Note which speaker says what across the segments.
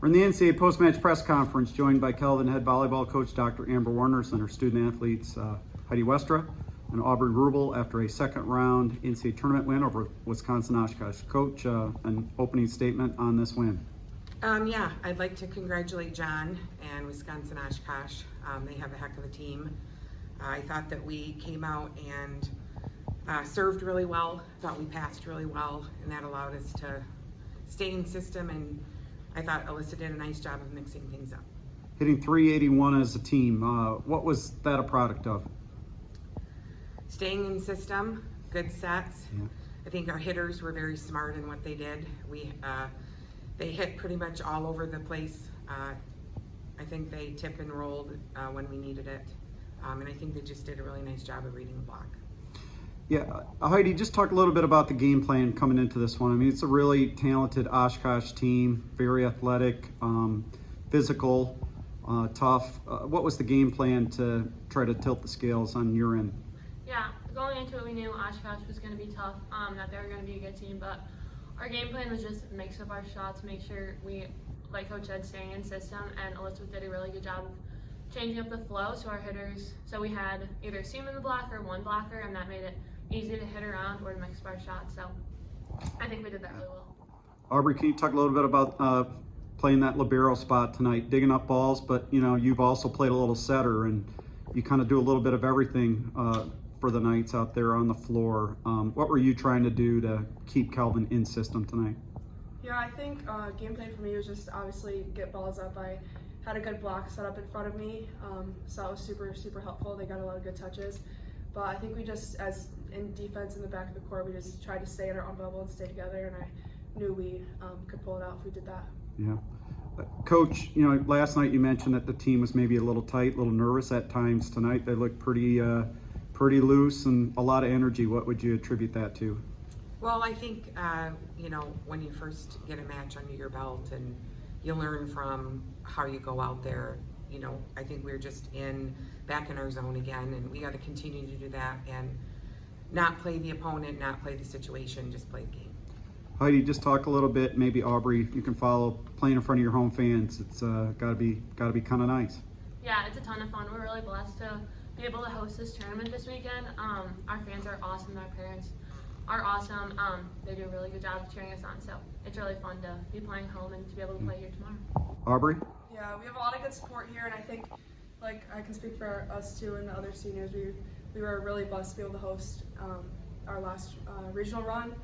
Speaker 1: We're in the NCAA post-match press conference, joined by Calvin head volleyball coach Dr. Amber Warners and our student athletes Heidi Westra and Aubrey Rubel after a second round NCAA tournament win over Wisconsin-Oshkosh. Coach, an opening statement on this win.
Speaker 2: Yeah, I'd like to congratulate John and Wisconsin-Oshkosh. They have a heck of a team. I thought that we came out and served really well. Thought we passed really well, and that allowed us to stay in system, and I thought Alyssa did a nice job of mixing things up.
Speaker 1: Hitting 381 as a team, what was that a product of?
Speaker 2: Staying in system, good sets.
Speaker 1: Yeah.
Speaker 2: I think our hitters were very smart in what they did. They hit pretty much all over the place. I think they tip and rolled when we needed it. And I think they just did a really nice job of reading the block.
Speaker 1: Yeah, Heidi, just talk a little bit about the game plan coming into this one. I mean, it's a really talented Oshkosh team, very athletic, physical, tough. What was the game plan to try to tilt the scales on your end?
Speaker 3: Yeah, going into it, we knew Oshkosh was going to be tough, that they were going to be a good team, but our game plan was just mix up our shots, make sure we, like Coach said, staying in system, and Alyssa did a really good job of changing up the flow so our hitters, so we had either a seam in the block or one blocker, and that made it easy to hit around or to mix up our shots, so I think we did that really well.
Speaker 1: Aubrey, can you talk a little bit about playing that libero spot tonight, digging up balls, but you know, you've also played a little setter, and you kind of do a little bit of everything for the Knights out there on the floor. What were you trying to do to keep Calvin in system tonight?
Speaker 4: Yeah, I think game plan for me was just obviously get balls up. I had a good block set up in front of me, so that was super helpful. They got a lot of good touches. But I think we just, as in defense in the back of the court, we just tried to stay in our own bubble and stay together, and I knew we could pull it out if we did that.
Speaker 1: Yeah. Coach, you know, last night you mentioned that the team was maybe a little tight, a little nervous at times. Tonight they looked pretty loose and a lot of energy. What would you attribute that to?
Speaker 2: Well, I think, you know, when you first get a match under your belt and you learn from how you go out there, you know, I think we're just back in our zone again, and we got to continue to do that and not play the opponent, not play the situation, just play the game.
Speaker 1: Heidi, just talk a little bit, maybe Aubrey, you can follow playing in front of your home fans. It's gotta be kind of nice.
Speaker 3: Yeah, it's a ton of fun. We're really blessed to be able to host this tournament this weekend. Our fans are awesome, our parents are awesome. They do a really good job of cheering us on, so it's really fun to be playing home and to be able to play here tomorrow.
Speaker 1: Aubrey?
Speaker 4: Yeah, we have a lot of good support here, and I think, like, I can speak for us too and the other seniors, we were really blessed to be able to host our last regional run.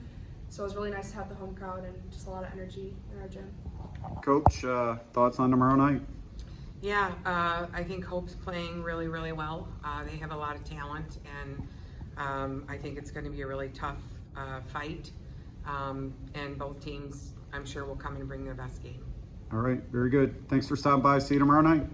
Speaker 4: So it was really nice to have the home crowd and just a lot of energy in our gym.
Speaker 1: Coach, thoughts on tomorrow night?
Speaker 2: Yeah, I think Hope's playing really well. They have a lot of talent, and I think it's going to be a really tough fight. And both teams, I'm sure, will come and bring their best game.
Speaker 1: All right, very good. Thanks for stopping by. See you tomorrow night.